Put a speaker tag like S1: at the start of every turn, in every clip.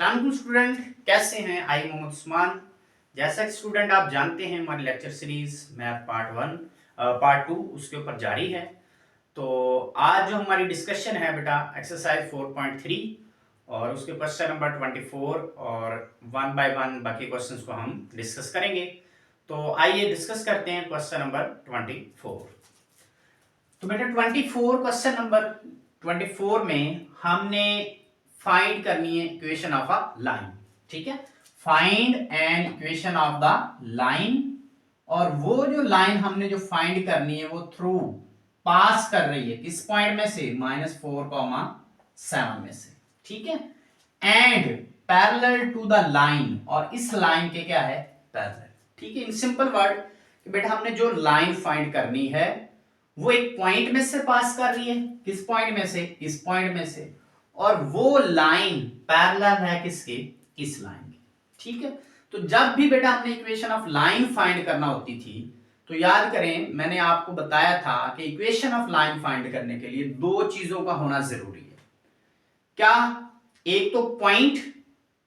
S1: अस्सलाम वालेकुम स्टूडेंट, कैसे हैं? आई मोहम्मद उस्मान। जैसा कि स्टूडेंट आप जानते हैं हमारी lecture series math part two उसके ऊपर जारी है। तो आज जो हमारी डिस्कशन है बेटा एक्सरसाइज 4.3 और उसके क्वेश्चन नंबर 24 और वन बाय वन बाकी क्वेश्चंस को हम डिस्कस करेंगे। तो आइए डिस्कस करते हैं क्वेश्चन नंबर 24। तो बेटा 24 क्वेश्चन नंबर 24 में हमने फाइंड करनी है इक्वेशन ऑफ अ लाइन। ठीक है, find an equation of the line. और वो जो लाइन हमने जो फाइंड करनी है वो थ्रू पास कर रही है किस पॉइंट में से, -4, 7 में से। ठीक है, and parallel to the line, और इस लाइन के क्या है, पैरेलल। ठीक है, इन सिंपल वर्ड कि बेटा हमने जो लाइन फाइंड करनी है वो एक पॉइंट में से पास कर रही है, किस पॉइंट में से, इस पॉइंट में से, और वो लाइन पैरेलल है किसके, इस लाइन के। ठीक है, तो जब भी बेटा हमने इक्वेशन ऑफ लाइन फाइंड करना होती थी तो याद करें मैंने आपको बताया था कि इक्वेशन ऑफ लाइन फाइंड करने के लिए दो चीजों का होना जरूरी है। क्या? एक तो पॉइंट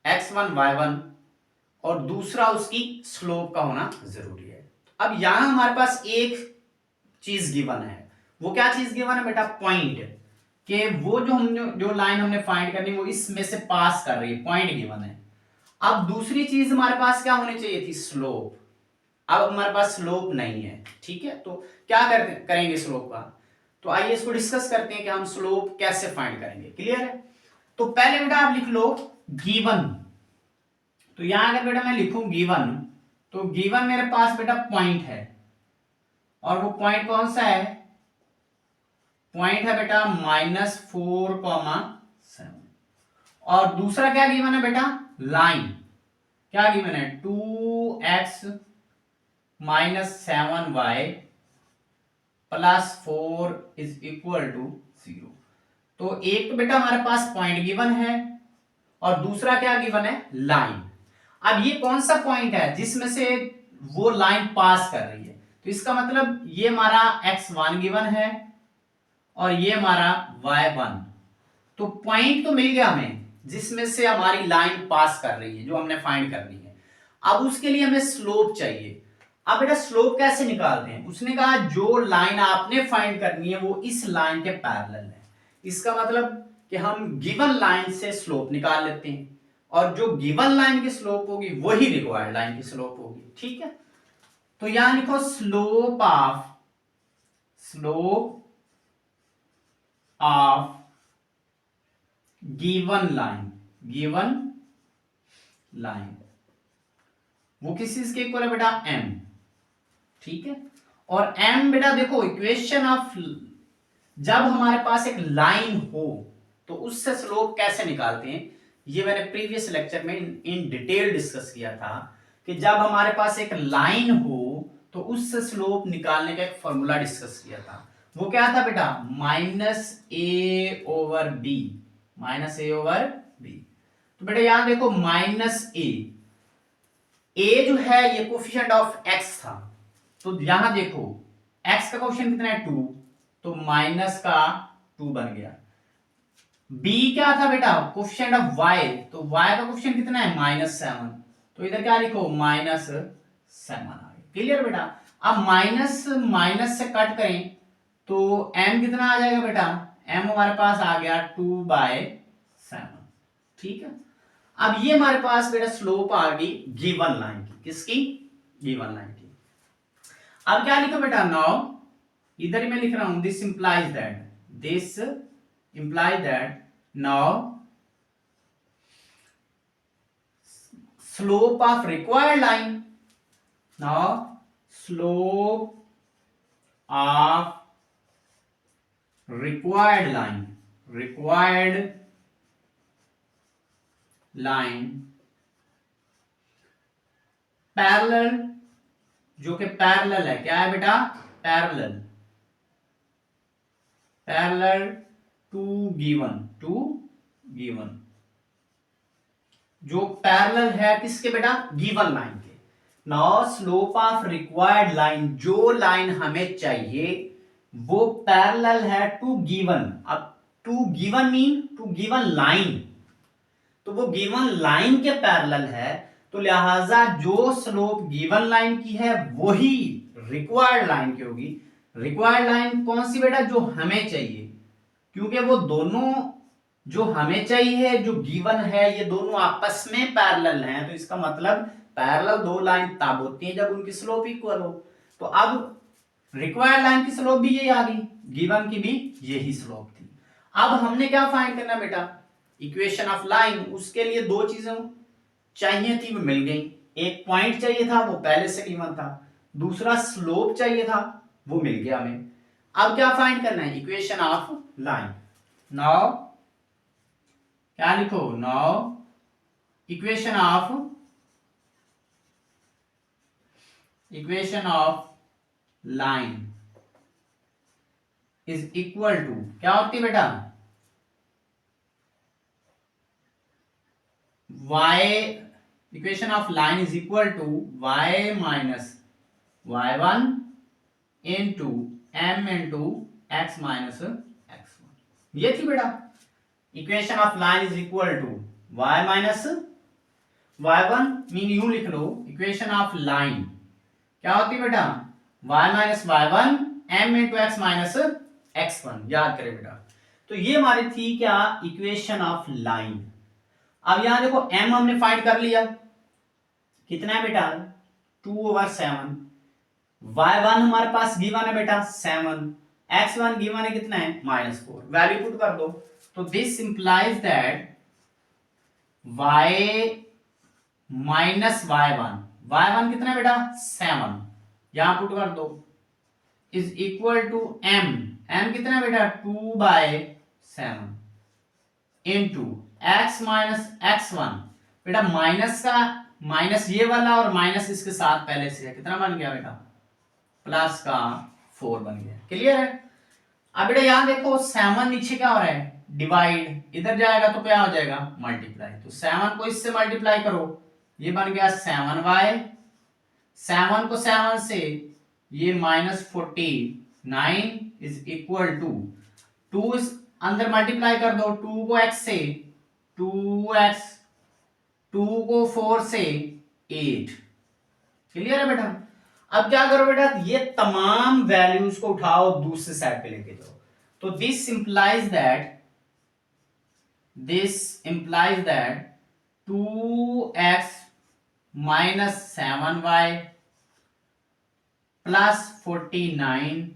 S1: x1 y1 और दूसरा उसकी स्लोप का होना जरूरी है। अब यहां हमारे पास एक चीज गिवन है। वो क्या चीज गिवन है बेटा? पॉइंट के वो जो लाइन हमने फाइंड करनी वो इसमें से पास कर रही है, पॉइंट गिवन है। अब दूसरी चीज हमारे पास क्या होनी चाहिए थी? स्लोप। अब हमारे पास स्लोप नहीं है। ठीक है, तो क्या करेंगे स्लोप का? तो आइए इसको डिस्कस करते हैं कि हम स्लोप कैसे फाइंड करेंगे। क्लियर है? तो पहले बेटा आप लिख लो गिवन। तो यहां अगर बेटा मैं लिखूं गिवन, तो गिवन मेरे पास बेटा पॉइंट है, और वो पॉइंट कौन सा है? पॉइंट है बेटा -4, 7। और दूसरा क्या गिवन है बेटा? लाइन। क्या गिवन है? 2x -7y +4 is equal to 0। तो एक तो बेटा हमारे पास पॉइंट गिवन है और दूसरा क्या गिवन है? लाइन। अब ये कौन सा पॉइंट है जिसमें से वो लाइन पास कर रही है? तो इसका मतलब ये हमारा x1 गिवन है और ये हमारा y1। तो पॉइंट तो मिल गया हमें जिसमें से हमारी लाइन पास कर रही है, जो हमने फाइंड करनी है। अब उसके लिए हमें स्लोप चाहिए। अब बेटा स्लोप कैसे निकालते हैं? उसने कहा जो लाइन आपने फाइंड करनी है वो इस लाइन के पैरेलल है। इसका मतलब कि हम गिवन लाइन से स्लोप निकाल लेते हैं, और जो गिवन लाइन की स्लोप होगी वही रिक्वायर्ड लाइन की स्लोप होगी। ठीक है, तो यहां लिखो स्लोप ऑफ गिवन लाइन वो किस चीज के इक्वल है बेटा? m। ठीक है, और m बेटा देखो इक्वेशन ऑफ, जब हमारे पास एक लाइन हो तो उससे स्लोप कैसे निकालते हैं ये मैंने प्रीवियस लेक्चर में इन डिटेल डिस्कस किया था कि जब हमारे पास एक लाइन हो तो उससे स्लोप निकालने का एक फॉर्मूला डिस्कस किया था। वो क्या था बेटा? -a/b। तो बेटा यहां देखो a जो है ये कोफिशिएंट ऑफ x था, तो यहां देखो x का कोफिशिएंट कितना है? 2, तो माइनस का 2 बन गया। b क्या था बेटा? कोफिशिएंट ऑफ y, तो y का कोफिशिएंट कितना है? -7, तो इधर क्या लिखो? -7 आ गया। क्लियर बेटा? अब माइनस माइनस से कट करें तो m कितना आ जाएगा बेटा? m हमारे पास आ गया 2/7। ठीक है, अब ये हमारे पास बेटा स्लोप आ गई गिवन लाइन की। किसकी? गिवन लाइन की। अब क्या लिखो बेटा? नाउ इधर ही मैं लिख रहा हूं this implies that now slope of required line, required line parallel, जो कि पैरेलल है। क्या है बेटा? पैरेलल टू गिवन, जो पैरेलल है किसके बेटा? गिवन लाइन के। Now slope of required line, जो लाइन हमें चाहिए वो पैरेलल है टू गिवन। अब to given mean to given line, तो वो गिवन लाइन के पैरेलल है, तो लिहाजा जो स्लोप गिवन लाइन की है वही रिक्वायर्ड लाइन की होगी। रिक्वायर्ड लाइन कौन सी बेटा? जो हमें चाहिए, क्योंकि वो दोनों जो हमें चाहिए जो गिवन है ये दोनों आपस में पैरेलल हैं, तो इसका मतलब पैरेलल दो लाइन तब होती हैं जब उनकी स्लोप इक्वल हो। तो अब रिक्वायर्ड लाइन की स्लोप भी यही आ गई, गिवन की भी यही स्लोप थी। अब हमने क्या फाइंड करना बेटा? Equation of line. उसके लिए दो चीजें चाहिए थी, वो मिल गई। एक पॉइंट चाहिए था, वो पहले से गिवन था। दूसरा स्लोप चाहिए था, वो मिल गया हमें। अब क्या फाइंड करना है? Equation of line. नाउ क्या लिखो? Now equation of line is equal to क्या होती है बेटा? y, equation of line is equal to y minus y1 into m into x minus x1। ये थी बेटा equation of line is equal to y minus y1, mean you लिख लो equation of line क्या होती है बेटा? y minus y1 m into x minus x1। याद करें बेटा, तो ये हमारी थी क्या? Equation of line. अब यहां देखो m हमने फाइंड कर लिया, कितना है बेटा? 2/7। y1 हमारे पास गिवन है बेटा 7, x1 गिवन है कितना है? -4। वैल्यू पुट कर दो, तो this implies that y minus y1 कितना है बेटा? 7, यहां पुट कर दो, इज इक्वल टू m कितना है बेटा? 2/7 इंटू x माइनस x1। बेटा माइनस का माइनस ये वाला और माइनस इसके साथ पहले से है, कितना बन गया बेटा? प्लस का 4 बन गया। क्लियर है? अब बेटा यहां देखो 7 नीचे क्या हो रहा है? डिवाइड, इधर जाएगा तो क्या हो जाएगा? मल्टीप्लाई। तो 7 को इससे मल्टीप्लाई करो, ये बन गया 7y। 7 को 7 से ये -49 इज इक्वल टू 2 अंदर मल्टीप्लाई कर दो, 2 को x से 2x, 2 को 4 से 8। क्लियर है बेटा? अब क्या करो बेटा? ये तमाम वैल्यूज को उठाओ दूसरे साइड पे लेके जाओ, तो this implies that 2x minus 7y plus 49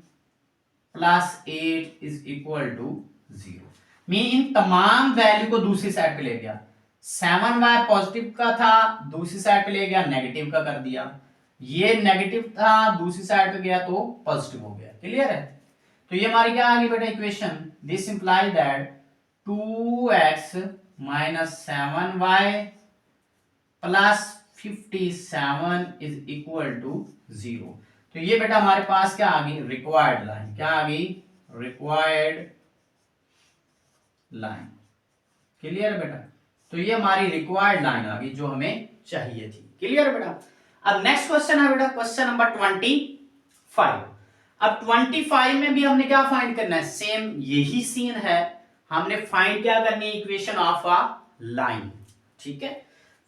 S1: plus 8 is equal to 0। मैं इन तमाम वैल्यू को दूसरी साइड पे ले गया। 7y पॉजिटिव का था, दूसरी साइड पे ले गया नेगेटिव का कर दिया। ये नेगेटिव था, दूसरी साइड पे गया तो पॉजिटिव हो गया। क्लियर है? तो ये हमारी क्या आ गई बेटा equation? This implies that 2x minus 7y plus 57 is equal to 0। तो ये बेटा हमारे पास क्या आ गई? Required line. क्या आ गई? Required line. क्लियर है बेटा? तो ये हमारी रिक्वायर्ड लाइन आ गई जो हमें चाहिए थी। क्लियर है बेटा? अब नेक्स्ट क्वेश्चन है बेटा क्वेश्चन नंबर 25। अब 25 में भी हमने क्या फाइंड करना है? सेम यही सीन है, हमने फाइंड क्या करनी है? Equation of a line. ठीक है,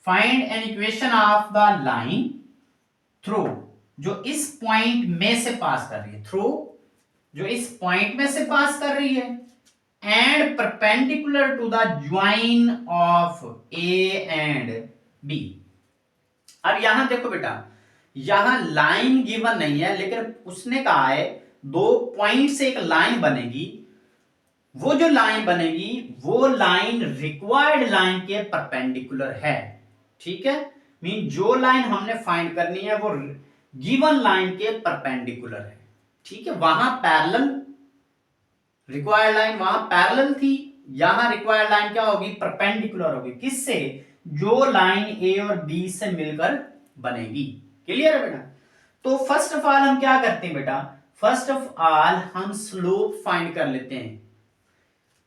S1: find an equation of the line through, जो इस पॉइंट में से पास कर रही है, थ्रू जो इस पॉइंट में से पास कर रही है, and perpendicular to the join of A and B. अब यहां देखो बेटा, यहां लाइन गिवन नहीं है, लेकिन उसने कहा है दो पॉइंट से एक लाइन बनेगी। वो जो लाइन बनेगी वो लाइन रिक्वायर्ड लाइन के परपेंडिकुलर है। ठीक है, मीन जो लाइन हमने फाइंड करनी है वो गिवन लाइन के परपेंडिकुलर है। ठीक है, वहां पैरेलल रिक्वायर्ड लाइन वहां पैरेलल थी, यहां रिक्वायर्ड लाइन क्या होगी? परपेंडिकुलर होगी। किससे? जो लाइन ए और बी से मिलकर बनेगी। क्लियर है बेटा? तो फर्स्ट ऑफ ऑल हम क्या करते हैं बेटा? फर्स्ट ऑफ ऑल हम स्लोप फाइंड कर लेते हैं।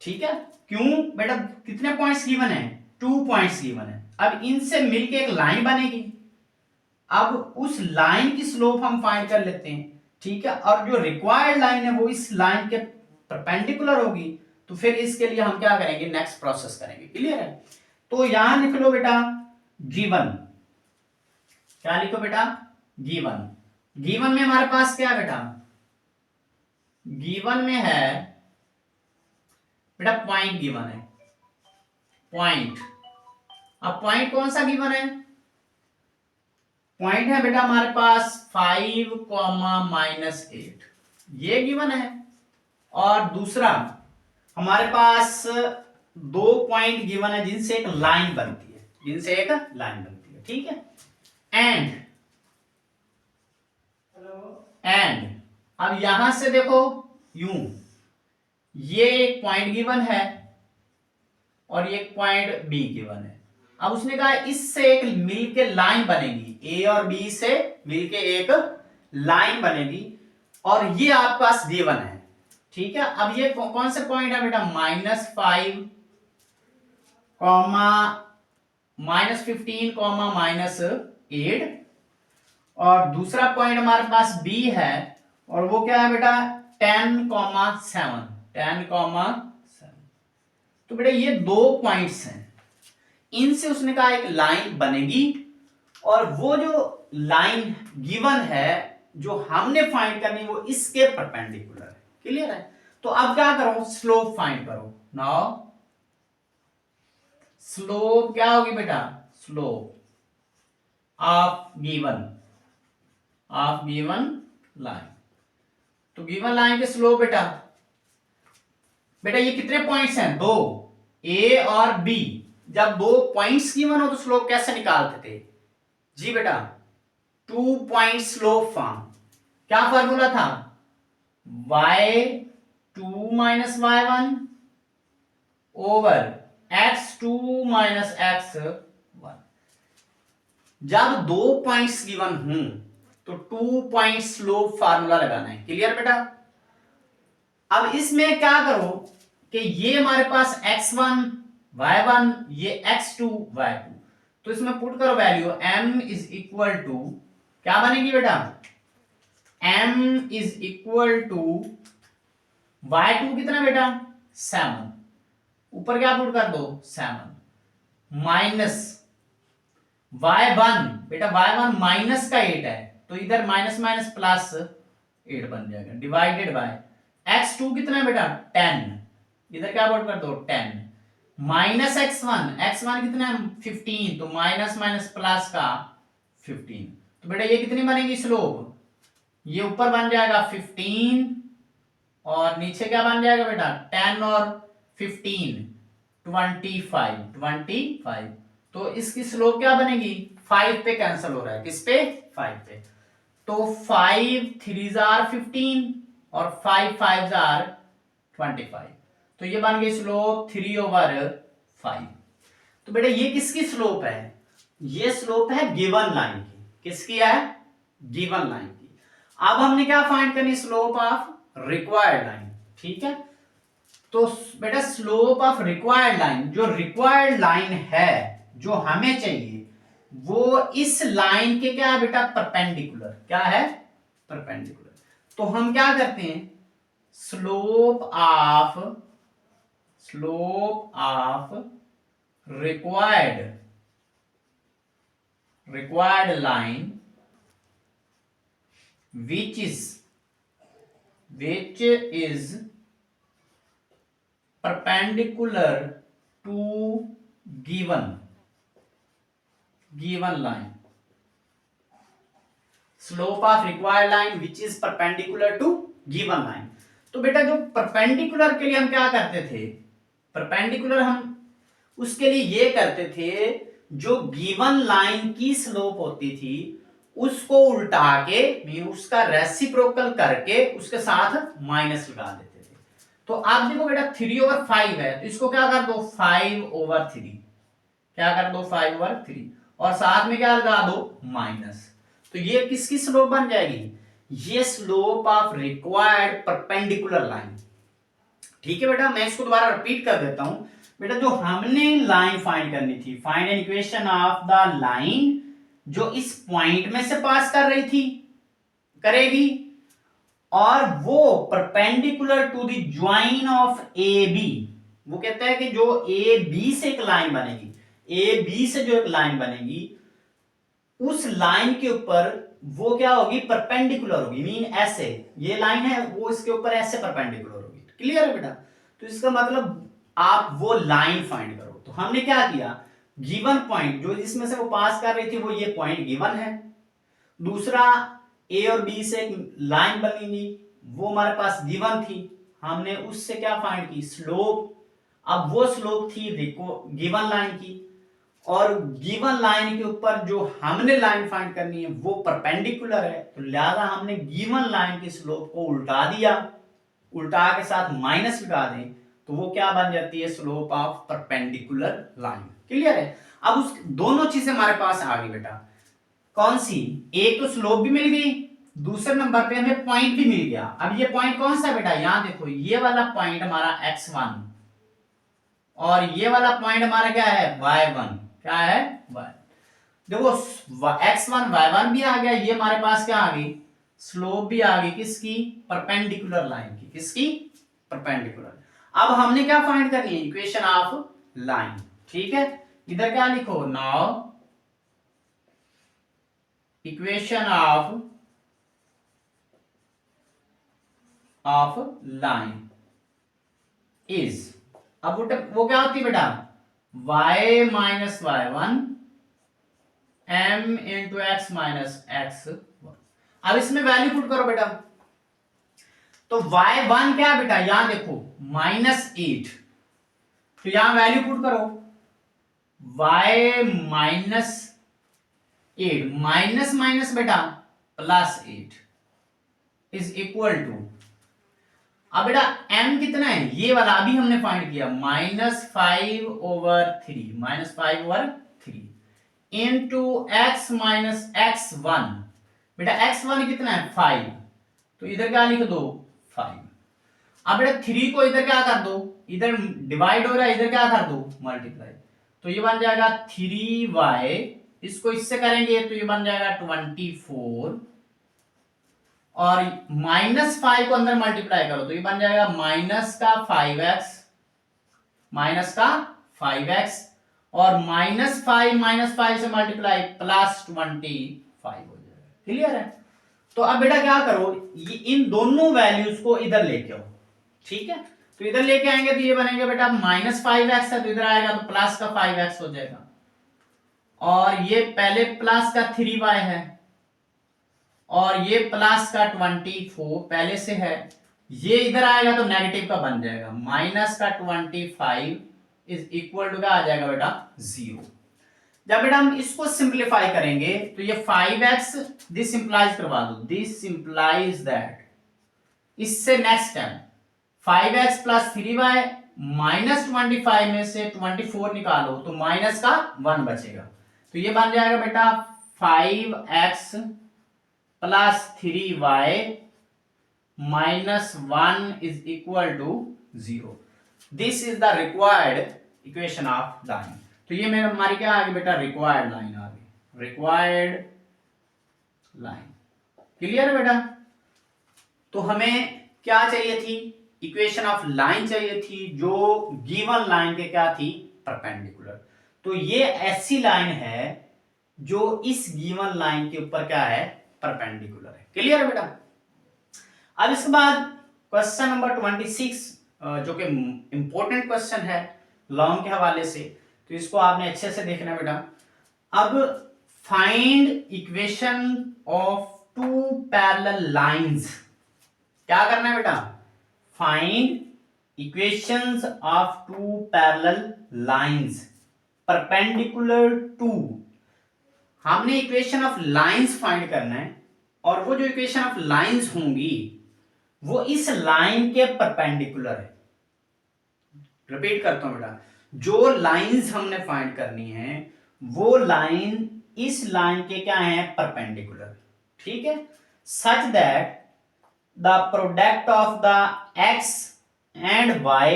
S1: ठीक है, क्यों बेटा? कितने पॉइंट्स गिवन है? 2 पॉइंट्स गिवन है। अब इनसे मिलके एक लाइन बनेगी, अब उस लाइन की स्लोप हम फाइंड कर लेते हैं। ठीक है, और जो रिक्वायर्ड लाइन है वो इस लाइन के परपेंडिकुलर होगी, तो फिर इसके लिए हम क्या करेंगे? नेक्स्ट प्रोसेस करेंगे। क्लियर है? तो यहां लिख लो बेटा गिवन। क्या लिखो बेटा? गिवन। गिवन में हमारे पास क्या बेटा? गिवन में है बेटा पॉइंट गिवन है, पॉइंट। अब पॉइंट कौन सा गिवन है? पॉइंट है बेटा हमारे पास 5 -8, ये गिवन है। और दूसरा हमारे पास 2 पॉइंट गिवन है जिनसे एक लाइन बनती है, जिनसे एक लाइन बनती है, ठीक है। एंड अब यहां से देखो यूं, ये एक पॉइंट गिवन है और ये एक पॉइंट बी गिवन है। अब उसने कहा इससे एक मिलके लाइन बनेगी, ए और बी से मिलके एक लाइन बनेगी और ये आपके पास गिवन है, ठीक है। अब ये कौन से पॉइंट है बेटा? -5 -15 -8। और दूसरा पॉइंट हमारे पास बी है और वो क्या है बेटा? 10,7। तो बेटा ये 2 पॉइंट्स हैं, इनसे उसने कहा एक लाइन बनेगी और वो जो लाइन गिवन है जो हमने फाइंड करनी वो इसके परपेंडिकुलर है। क्लियर है? तो अब क्या करो? स्लोप फाइंड करो। नाउ स्लोप क्या होगी बेटा? Slope of given line. तो गिवन लाइन के स्लोप बेटा ये कितने पॉइंट्स हैं? 2, ए और बी। जब 2 पॉइंट्स गिवन हो तो स्लोप कैसे निकालते थे? जी बेटा 2 पॉइंट स्लोप फॉर्म। क्या फॉर्मूला था? y2 - y1 over x2 - x1। जब 2 पॉइंट्स गिवन हूं तो 2 पॉइंट स्लोप फार्मूला लगाना है। क्लियर बेटा? अब इसमें क्या करो कि ये हमारे पास x1 y1, ये x2 y2, तो इसमें पुट करो value m is equal to, क्या बनेगी बेटा? m is equal to y2 कितना बेटा? 7, ऊपर क्या पुट कर दो? 7 माइनस y1 बेटा, y1 माइनस का 8 है तो इधर माइनस माइनस प्लस 8 बन जाएगा, डिवाइडेड बाय x2 कितना है बेटा? 10, इधर क्या पुट कर दो? 10 माइनस x1 कितना है? 15, तो माइनस माइनस प्लस का 15। तो बेटा ये कितनी बनेगी स्लोप? ये ऊपर बन जाएगा 15 और नीचे क्या बन जाएगा बेटा? 10 और 15 25। तो इसकी स्लोप क्या बनेगी? 5 पे कैंसिल हो रहा है, किस पे? 5 पे। तो 5 3s are 15 और 5 5s are 25। तो ये बन गई स्लोप 3/5। तो बेटा ये किसकी स्लोप है? ये स्लोप है गिवन लाइन की। किसकी है? गिवन लाइन की। अब हमने क्या फाइंड करनी? स्लोप ऑफ रिक्वायर्ड लाइन, ठीक है। तो बेटा स्लोप ऑफ रिक्वायर्ड लाइन, जो रिक्वायर्ड लाइन है जो हमें चाहिए वो इस लाइन के क्या है बेटा? परपेंडिकुलर। क्या है? परपेंडिकुलर। तो हम क्या करते हैं? Slope of required line which is perpendicular to given line. Slope of required line which is perpendicular to given line. तो बेटा जो परपेंडिकुलर के लिए हम क्या करते थे? परपेंडिकुलर हम उसके लिए ये करते थे, जो गिवन लाइन की स्लोप होती थी उसको उल्टा के मीन उसका रेसिप्रोकल करके उसके साथ माइनस लगा देते थे। तो आप देखो बेटा 3/5 है तो इसको क्या कर दो? 5/3। क्या कर दो? 5/3 और साथ में क्या लगा दो? माइनस। तो ये किसकी स्लोप बन जाएगी? ये slope of required perpendicular line. ठीक है बेटा, मैं इसको दोबारा रिपीट कर देता हूं। बेटा जो हमने लाइन फाइंड करनी थी, find an equation of the line जो इस पॉइंट में से पास कर रही थी, करेगी, और वो perpendicular to the join of A B. वो कहता है कि जो ए बी से एक लाइन बनेगी, ए बी से जो एक लाइन बनेगी उस लाइन के ऊपर वो क्या होगी, परपेंडिकुलर होगी, मीन ऐसे, ये लाइन है वो इसके ऊपर ऐसे परपेंडिकुलर होगी। क्लियर है बेटा? तो इसका मतलब आप वो लाइन फाइंड करो। तो हमने क्या किया, गिवन पॉइंट जो जिसमें से वो पास कर रही थी वो ये पॉइंट गिवन है, दूसरा ए और बी से एक लाइन बनेगी वो हमारे पास गिवन थी, हमने उससे क्या फाइंड की, स्लोप। अब वो स्लोप थी गिवन लाइन की, और गिवन लाइन के ऊपर जो हमने लाइन फाइंड करनी है वो परपेंडिकुलर है, तो लिहाजा हमने गिवन लाइन की स्लोप को उल्टा दिया, उल्टा के साथ माइनस लगा दें तो वो क्या बन जाती है, slope of perpendicular line. Clear है? अब उस दोनों चीजें हमारे पास आ गई बेटा, कौन सी, एक तो स्लोप भी मिल गई, दूसरे नंबर पे हमें पॉइंट भी मिल गया। अब ये पॉइंट कौन सा है बेटा, यहां देखो ये वाला पॉइंट हमारा x1 और ये वाला पॉइंट हमारा क्या है, y1। क्या है, y। देखो x1 y1 भी आ गया, ये हमारे पास क्या आ गई, स्लोप भी आ गई, किसकी, परपेंडिकुलर लाइन की, किसकी, परपेंडिकुलर। अब हमने क्या फाइंड करनी है, इक्वेशन ऑफ लाइन। ठीक है, इधर क्या लिखो, now equation of line is, अब वो क्या होती है बेटा, y minus y1 m into x minus x. अब इसमें वैल्यू पुट करो बेटा, तो y1 क्या है बेटा, यहां देखो -8, तो यहां वैल्यू पुट करो, y माइनस 8 माइनस माइनस बेटा +8 इज इक्वल टू, अब बेटा m कितना है, ये वाला अभी हमने फाइंड किया, -5/3, -5/3 इंटू x माइनस x1। बेटा x1 कितना है, 5, तो इधर क्या लिख दो, 5। अब बेटा 3 को इधर क्या कर दो, इधर डिवाइड हो रहा है, इधर क्या कर दो, मल्टीप्लाई, तो ये बन जाएगा 3y, इसको इससे करेंगे तो ये बन जाएगा 24, और -5 को अंदर मल्टीप्लाई करो तो ये बन जाएगा -5x, और -5 से मल्टीप्लाई +25 हो जाएगा। क्लियर है? तो अब बेटा क्या करो, ये इन दोनों वैल्यूज को इधर लेके आओ। ठीक है, तो इधर लेके आएंगे तो ये बनेगा बेटा -5x है तो इधर आएगा तो प्लस का 5x हो जाएगा, और ये पहले प्लस का 3y है, और ये प्लस का 24 पहले से है, ये इधर आएगा तो नेगेटिव का बन जाएगा, माइनस का 25 इज इक्वल टू क्या आ जाएगा बेटा, 0। जब बेटा हम इसको सिंप्लीफाई करेंगे तो ये 5x, दिस इंप्लाइज करवा दो, दिस इंप्लाइज दैट, इससे next time 5x plus 3y -25 में से 24 निकालो तो माइनस का 1 बचेगा, तो ये बन जाएगा बेटा 5x plus 3y -1 is equal to 0। This is the required equation of line. तो ये मेरा हमारी क्या आ गई बेटा, रिक्वायर्ड लाइन आ गई, रिक्वायर्ड लाइन। क्लियर है बेटा? तो हमें क्या चाहिए थी, इक्वेशन ऑफ लाइन चाहिए थी जो गिवन लाइन के क्या थी, परपेंडिकुलर। तो ये ऐसी लाइन है जो इस गिवन लाइन के ऊपर क्या है, परपेंडिकुलर है। क्लियर है बेटा? अब इसके बाद क्वेश्चन नंबर 26 जो कि इंपॉर्टेंट क्वेश्चन है लॉन्ग के हवाले से, तो इसको आपने अच्छे से देखना बेटा। अब find equation of two parallel lines, क्या करना है बेटा, find equations of two parallel lines perpendicular to. हमने इक्वेशन ऑफ लाइंस फाइंड करना है, और वो जो इक्वेशन ऑफ लाइंस होंगी वो इस लाइन के परपेंडिकुलर है। रिपीट करता हूं बेटा, जो लाइंस हमने फाइंड करनी है वो लाइन इस लाइन के क्या है, परपेंडिकुलर। ठीक है, सच that the product of the x and y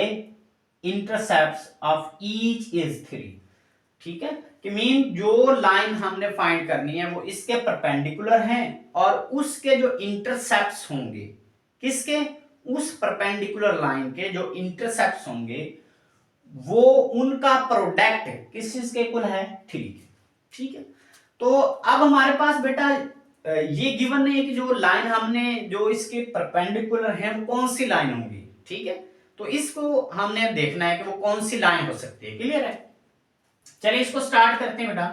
S1: intercepts of each is 3। ठीक है, कि मीन जो लाइन हमने फाइंड करनी है वो इसके परपेंडिकुलर हैं, और उसके जो इंटरसेप्ट्स होंगे, किसके, उस परपेंडिकुलर लाइन के जो इंटरसेप्ट्स होंगे वो उनका प्रोडक्ट किस चीज के इक्वल है, 3 के। ठीक है, तो अब हमारे पास बेटा ये गिवन नहीं है कि जो लाइन हमने जो इसके परपेंडिकुलर है वो कौन सी लाइन होगी। ठीक है, तो इसको हमने देखना है कि वो कौन सी लाइन हो सकती है। क्लियर है, चलिए इसको स्टार्ट करते हैं बेटा।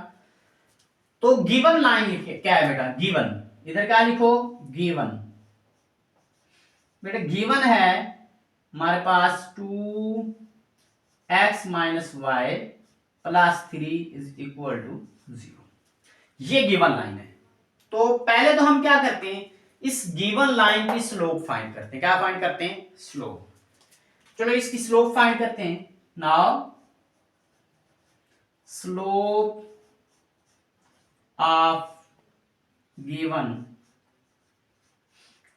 S1: तो गिवन लाइन लिखे क्या है बेटा, गिवन, इधर क्या लिखो, गिवन। बेटा गिवन है हमारे पास 2x minus y plus 3 is equal to 0, ये गिवन लाइन है। तो पहले तो हम क्या करते हैं, इस गिवन लाइन की स्लोप फाइंड करते हैं। क्या फाइंड करते हैं, स्लोप। चलो इसकी स्लोप फाइंड करते हैं। Now slope of given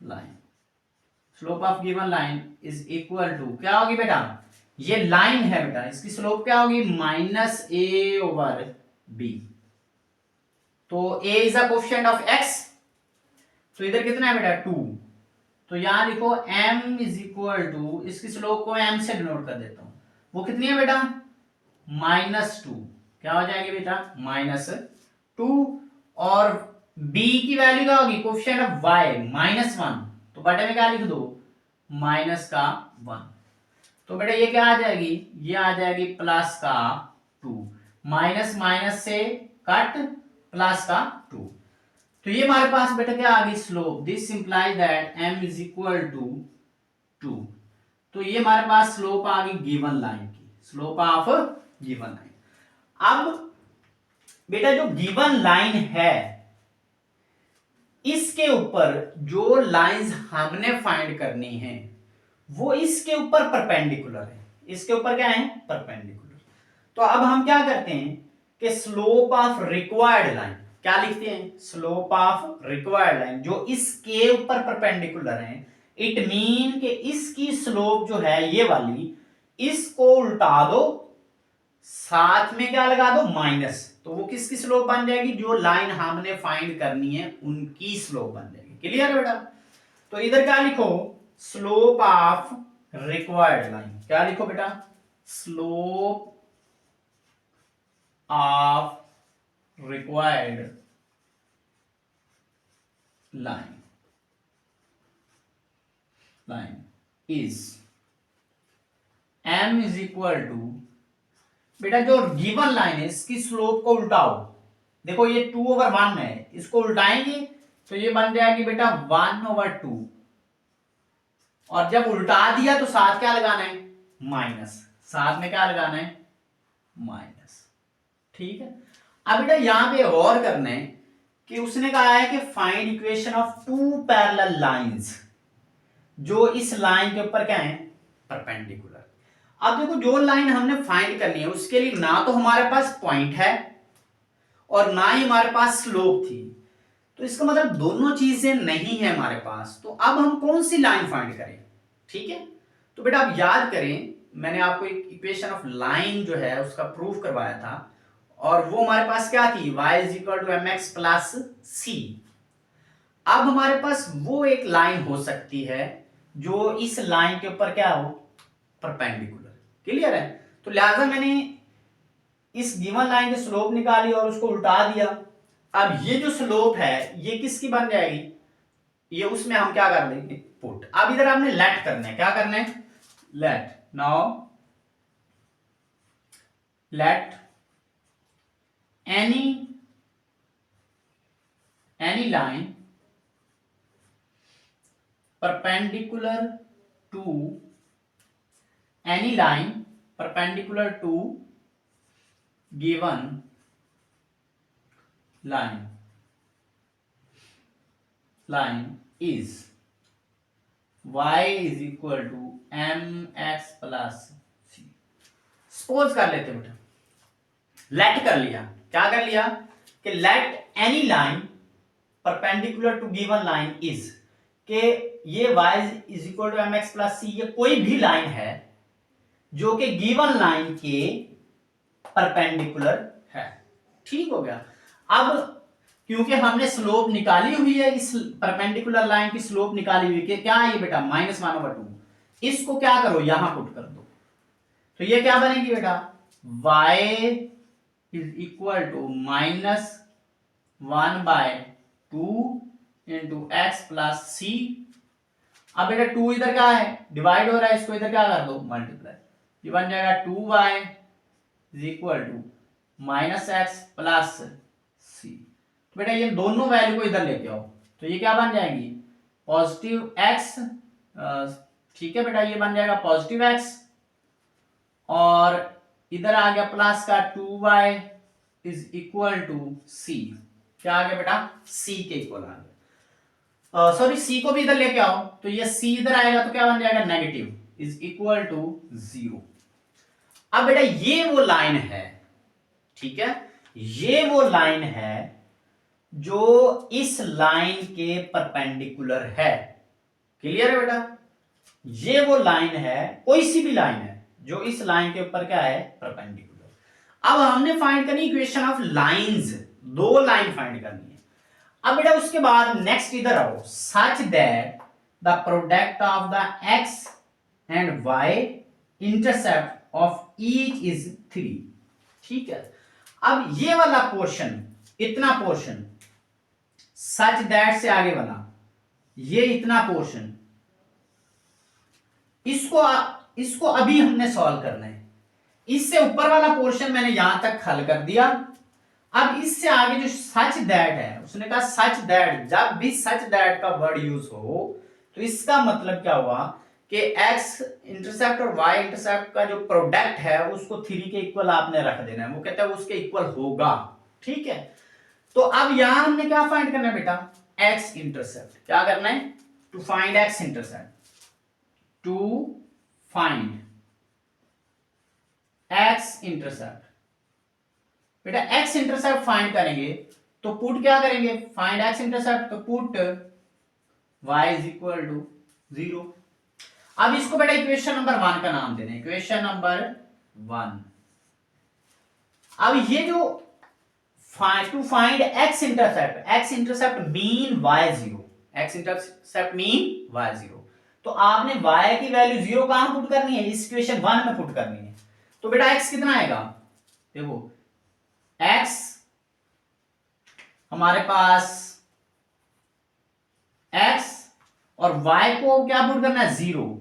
S1: line, slope of given line is equal to क्या होगी बेटा, ये लाइन है बेटा, इसकी स्लोप क्या होगी, माइनस ए ओवर बी। तो a is a coefficient of x, तो इधर कितना है बेटा 2, तो यहां लिखो m इज इक्वल टू, इसकी स्लोप को m से डिनोट कर देता हूं, वो कितनी है बेटा -2। क्या हो जाएगी बेटा -2, और b की वैल्यू क्या होगी, कोएफिशिएंट ऑफ y -1, तो बटे में क्या लिख दो -1। तो बेटा ये क्या आ जाएगी, ये आ जाएगी +2, माइनस माइनस से कट +2। तो ये हमारे पास बेटा क्या आ गई slope, this implies that m is equal to 2। तो ये हमारे पास स्लोप आ गई गिवन लाइन की, स्लोप ऑफ गिवन लाइन। अब बेटा जो गिवन लाइन है इसके ऊपर जो लाइंस हमने फाइंड करनी है वो इसके ऊपर परपेंडिकुलर है, इसके ऊपर क्या है, परपेंडिकुलर। तो अब हम क्या करते हैं कि स्लोप ऑफ रिक्वायर्ड लाइन, क्या लिखते हैं, स्लोप ऑफ रिक्वायर्ड लाइन जो इसके ऊपर परपेंडिकुलर है, इट मीन कि इसकी स्लोप जो है ये वाली, इसको उल्टा दो, साथ में क्या लगा दो माइनस, तो वो किसकी स्लोप बन जाएगी, जो लाइन हमने फाइंड करनी है उनकी स्लोप बन जाएगी। क्लियर है बेटा, तो इधर क्या लिखो, स्लोप ऑफ रिक्वायर्ड लाइन, क्या लिखो बेटा, slope of required line is m is equal to, बेटा जो गिवन लाइन है इसकी स्लोप को उल्टाओ, देखो ये 2/1 है, इसको उल्टाएंगे तो ये बन जाएगी बेटा 1/2, और जब उल्टा दिया तो साथ क्या लगाना है, माइनस, साथ में क्या लगाना है, माइनस। ठीक है, अब बेटा यहां पे और करना है कि उसने कहा है कि find equation of 2 parallel lines जो इस लाइन के ऊपर क्या है, परपेंडिकुलर। अब देखो जो लाइन हमने फाइंड करनी है उसके लिए ना तो हमारे पास पॉइंट है और ना ही हमारे पास स्लोप थी, तो इसका मतलब दोनों चीजें नहीं है हमारे पास। तो अब हम कौन सी लाइन फाइंड करें, ठीक है। तो बेटा आप याद करें, मैंने आपको एक इक्वेशन ऑफ लाइन जो है उसका प्रूफ करवाया था, और वो हमारे पास क्या थी, y is equal to mx plus c। अब हमारे पास वो एक लाइन हो सकती है जो इस लाइन के ऊपर क्या हो, परपेंडिकुलर। क्लियर है, तो लिहाजा मैंने इस गिवन लाइन की स्लोप निकाली और उसको उल्टा दिया। अब ये जो स्लोप है ये किसकी बन जाएगी, ये उसमें हम क्या कर देंगे, पुट। अब इधर आपने लेट करना है, क्या करना है, let. Now let any line perpendicular to given line is y is equal to mx plus c। Suppose कर लेते बेटा, लेट कर लिया, क्या कर लिया कि let any line perpendicular to given line is, के ये y is equal to mx plus c, ये कोई भी लाइन है जो कि गिवन लाइन के परपेंडिकुलर है। ठीक हो गया। अब क्योंकि हमने स्लोप निकाली हुई है, इस परपेंडिकुलर लाइन की स्लोप निकाली हुई है, क्या है ये बेटा -1/2, इसको क्या करो यहां पुट कर दो, तो ये क्या बनेगी बेटा, y is equal to -1/2 into x plus C. अब बेटा 2 इधर क्या है, डिवाइड हो रहा है, इसको इधर क्या कर दो, मल्टीप्लाई। ये बन जाएगा 2y is equal to -x plus C. तो बेटा ये दोनों वैल्यू को इधर लेके आओ, तो ये क्या बन जाएगी, पॉजिटिव x। ठीक है बेटा, ये बन जाएगा पॉजिटिव x, और इधर आ गया प्लस का 2y is equal to c। क्या आ गया बेटा, c के इक्वल आ गया। सॉरी, c को भी इधर लेके आओ, तो ये c इधर आएगा तो क्या बन जाएगा, नेगेटिव इज इक्वल टू 0। अब बेटा ये वो लाइन है, ठीक है, ये वो लाइन है जो इस लाइन के परपेंडिकुलर है। क्लियर है बेटा, ये वो लाइन है, कोई सी भी लाइन है जो इस लाइन के ऊपर क्या है, परपेंडिकुलर। अब हमने फाइंड करनी इक्वेशन ऑफ लाइंस, दो लाइन फाइंड करनी है। अब बेटा उसके बाद नेक्स्ट इधर आओ, such that the product of the X and Y intercept of each is 3। ठीक है, अब ये वाला पोर्शन, इतना पोर्शन, सच दैट से आगे वाला ये इतना पोर्शन, इसको अभी हमने सॉल्व करना है। इससे ऊपर वाला पोर्शन मैंने यहां तक हल कर दिया। अब इससे आगे जो सच दैट है, उसने कहा सच दैट, जब भी सच दैट का वर्ड यूज हो तो इसका मतलब क्या हुआ कि x इंटरसेप्ट और y इंटरसेप्ट का जो प्रोडक्ट है उसको 3 के इक्वल आपने रख देना है। वो कहता है उसके इक्वल होगा। ठीक है, तो अब यहां हमने क्या फाइंड करना है बेटा, x इंटरसेप्ट। क्या करना है, to find x intercept, to find x intercept. बेटा x इंटरसेप्ट फाइंड करेंगे तो पुट क्या करेंगे, फाइंड x इंटरसेप्ट, तो put y is equal to 0। अब इसको बेटा इक्वेशन नंबर 1 का नाम देना है, इक्वेशन नंबर 1। अब ये जो to find x intercept mean y0, x intercept mean y0, तो आपने y की वैल्यू 0 कहां पुट करनी है, इस इक्वेशन 1 में पुट करनी है। तो बेटा x कितना आएगा, देखो x हमारे पास x और y को क्या पुट करना है, 0,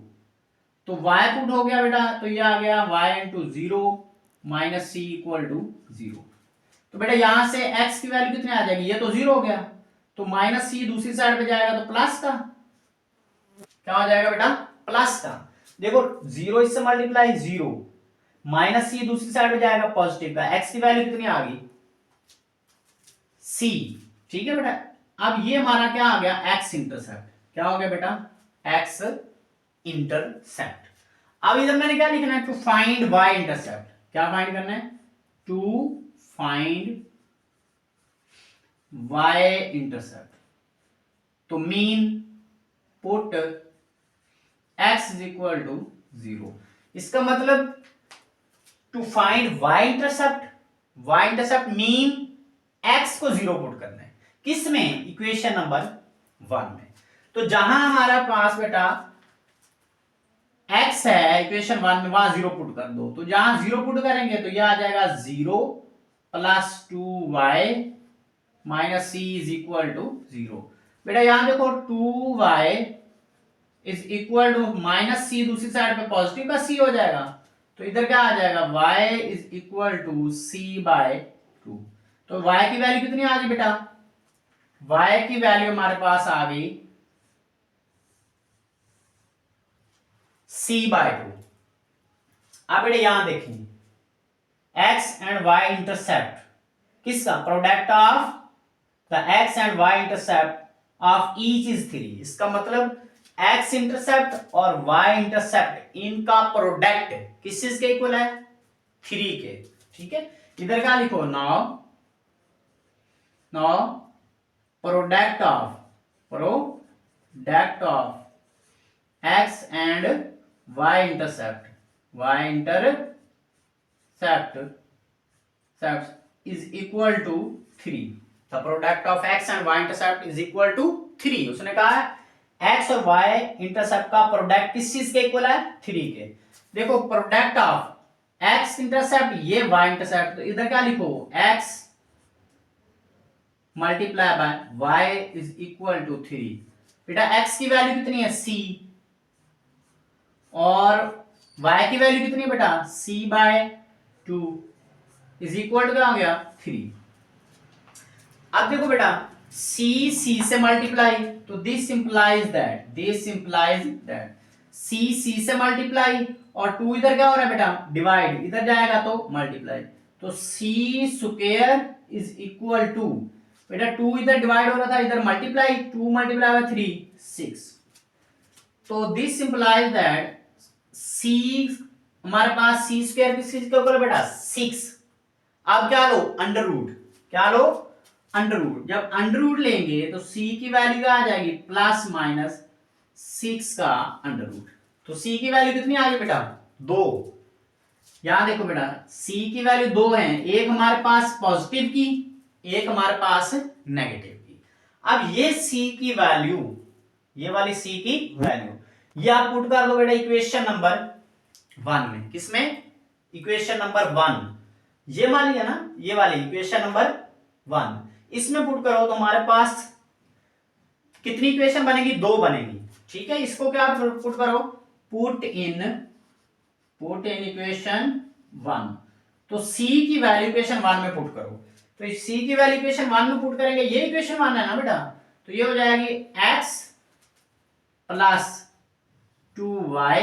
S1: तो y पुट हो गया बेटा, तो ये आ गया y into 0 minus c equal to 0। तो बेटा यहां से x की वैल्यू कितनी आ जाएगी, ये तो 0 हो गया, तो माइनस सी दूसरी साइड पे जाएगा तो प्लस का, क्या हो जाएगा बेटा, प्लस का। देखो 0 इससे मल्टीप्लाई 0, माइनस सी दूसरी साइड पे जाएगा पॉजिटिव का, x की वैल्यू कितनी आ गई, c। ठीक है बेटा, अब ये हमारा क्या आ गया, x इंटरसेप्ट। क्या हो गया बेटा, x इंटरसेप्ट। अब इधर मैंने क्या लिखना है, टू फाइंड y इंटरसेप्ट। क्या फाइंड करना है, टू फाइंड y इंटरसेप्ट। तो mean put x is equal to 0। इसका मतलब to find y intercept mean x को 0 पुट करना है, किस में, इक्वेशन नंबर 1 में। तो जहां हमारा पास बेटा x है इक्वेशन 1 में, वहां 0 पुट कर दो। तो जहां 0 पुट करेंगे तो यह आ जाएगा 0 plus 2y minus C is equal to 0। बेटा यहां देखो 2y is equal to minus C, दूसरी साइड पे पॉजिटिव का c हो जाएगा, तो इधर क्या आ जाएगा, y is equal to c/2। तो y की वैल्यू कितनी आ गई बेटा, y की वैल्यू हमारे पास आ गई c/2। अब बेटा यहां देखिए, x एंड y इंटरसेप्ट किसका, product of the x and y intercept of each is 3। इसका मतलब x इंटरसेप्ट और y इंटरसेप्ट इनका प्रोडक्ट किस चीज के इक्वल है, 3 के। ठीक है, इधर क्या लिखो, now product of x and y intercept is equal to 3। The product of x and y intercept is equal to 3। उसने कहा है x और y इंटरसेप्ट का प्रोडक्ट किस चीज के इक्वल है, 3 के। देखो प्रोडक्ट ऑफ एक्स इंटरसेप्ट, ये वाई इंटरसेप्ट, तो इधर क्या लिखो, X multiply by Y is equal to 3। बेटा एक्स की वैल्यू कितनी है, सी, और y की वैल्यू कितनी है बेटा, c by 2 is equal to क्या हो गया, 3। अब देखो बेटा c से मल्टीप्लाई, तो दिस इंप्लाइज दैट c से मल्टीप्लाई, और 2 इधर क्या हो रहा है बेटा, डिवाइड, इधर जाएगा तो मल्टीप्लाई, तो c square is equal to, बेटा 2 इधर डिवाइड हो रहा था, इधर मल्टीप्लाई, 2 मल्टीप्लाई बाय 3 6। तो दिस इंप्लाइज दैट c, हमारे पास सी स्क्वायर किस चीज के ऊपर बेटा, 6। अब क्या लो, अंडर रूट, क्या लो, अंडर रूट। जब अंडर रूट लेंगे तो c की वैल्यू क्या आ जाएगी, प्लस माइनस 6 का अंडर रूट। तो c की वैल्यू कितनी आ गई बेटा, 2। यहां देखो बेटा c की वैल्यू 2 है, एक हमारे पास पॉजिटिव की, एक हमारे पास नेगेटिव की। अब ये c की वैल्यू, ये वाली c की वैल्यू, ये आप पुट कर दो बेटा इक्वेशन नंबर 1 में। किसमें, इक्वेशन नंबर 1, ये मान लिया ना, ये वाली इक्वेशन नंबर 1, इसमें पुट करो तो हमारे पास कितनी इक्वेशन बनेगी, 2 बनेगी। ठीक है, इसको क्या पुट करो, पुट इन इक्वेशन 1। तो c की वैल्यू इक्वेशन 1 में पुट करो, तो c की वैल्यू इक्वेशन 1 में पुट करेंगे, ये इक्वेशन 1 है ना बेटा, तो ये हो जाएगी x प्लस 2y।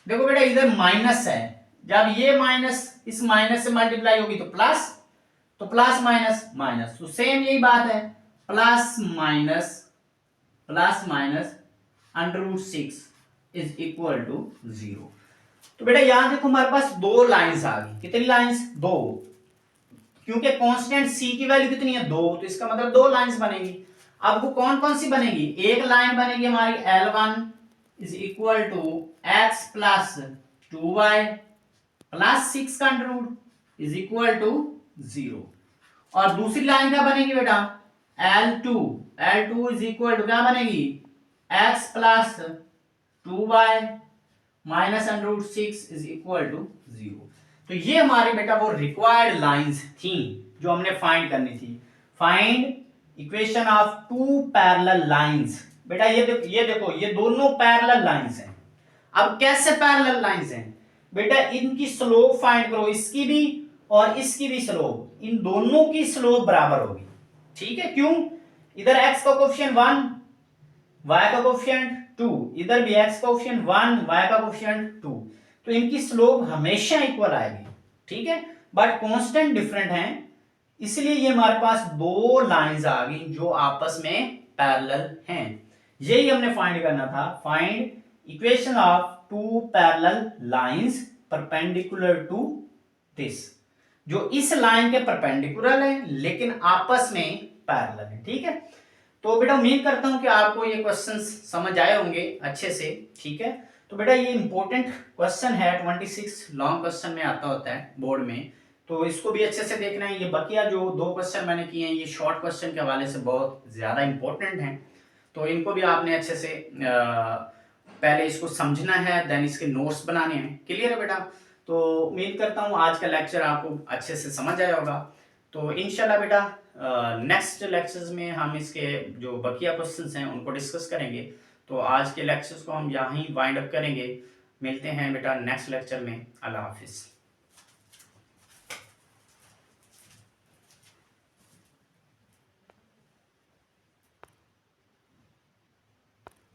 S1: देखो बेटा इधर माइनस है, जब ये माइनस इस माइनस से मल्टीप्लाई होगी तो प्लस, तो प्लस माइनस माइनस, तो सेम यही बात है, plus minus under root 6 is equal to 0। तो बेटा यहां देखो हमारे पास 2 लाइंस आ गई, कितनी लाइंस, 2, क्योंकि कांस्टेंट c की वैल्यू कितनी है, 2, तो इसका मतलब 2 लाइंस बनेगी। अब वो कौन कौन सी बनेगी, एक लाइन बनेगी हमारी L1 is equal to X plus 2y plus 6 का under root is equal to 0, और दूसरी लाइन क्या बनेगी बेटा, L2 इज इक्वल टू क्या बनेगी, x plus 2y minus under root 6 is equal to 0। तो ये हमारी बेटा वो रिक्वायर्ड लाइंस थी जो हमने फाइंड करनी थी। Find equation of 2 parallel lines. बेटा ये देखो ये दोनों पैरेलल लाइंस हैं। अब कैसे पैरेलल लाइंस हैं बेटा, इनकी स्लोप फाइंड करो, इसकी भी और इसकी भी स्लोप, इन दोनों की स्लोप बराबर होगी। ठीक है, क्यों, इधर x का कोएफिशिएंट 1, y का कोएफिशिएंट 2, इधर भी x का कोएफिशिएंट 1, y का कोएफिशिएंट 2, तो इनकी स्लोप हमेशा इक्वल आएगी। ठीक है, बट कांस्टेंट डिफरेंट हैं, इसलिए ये हमारे पास 2 लाइंस आ गई जो आपस में पैरेलल हैं। यही हमने फाइंड करना था, find equation of 2 parallel lines perpendicular to this, जो इस लाइन के परपेंडिकुलर है लेकिन आपस में पैरेलल है। ठीक है, तो बेटा उम्मीद करता हूं कि आपको ये क्वेश्चंस समझ आए होंगे अच्छे से। ठीक है, तो बेटा ये इंपॉर्टेंट क्वेश्चन है, 26 लॉन्ग क्वेश्चन में आता होता है बोर्ड में, तो इसको भी अच्छे से देखना है। ये बकिया जो 2 क्वेश्चन मैंने किए हैं ये शॉर्ट क्वेश्चन के हवाले से बहुत ज्यादा इंपॉर्टेंट हैं, तो इनको भी आपने अच्छे से पहले इसको समझना है, देन इसके नोट्स बनाने हैं। क्लियर है बेटा, तो उम्मीद करता हूँ आज का लेक्चर आपको अच्छे से समझ आया होगा। तो इंशाल्लाह बेटा नेक्स्ट लेक्चर्स में हम इसके जो बकिया क्वेश्चंस हैं उनको डिस्कस करेंगे। तो आज के लेक्चर्स को हम यहाँ ही वाइंड अप करेंगे। मिलते हैं बेटा नेक्स्ट लेक्चर में। अल्लाह हाफिज़।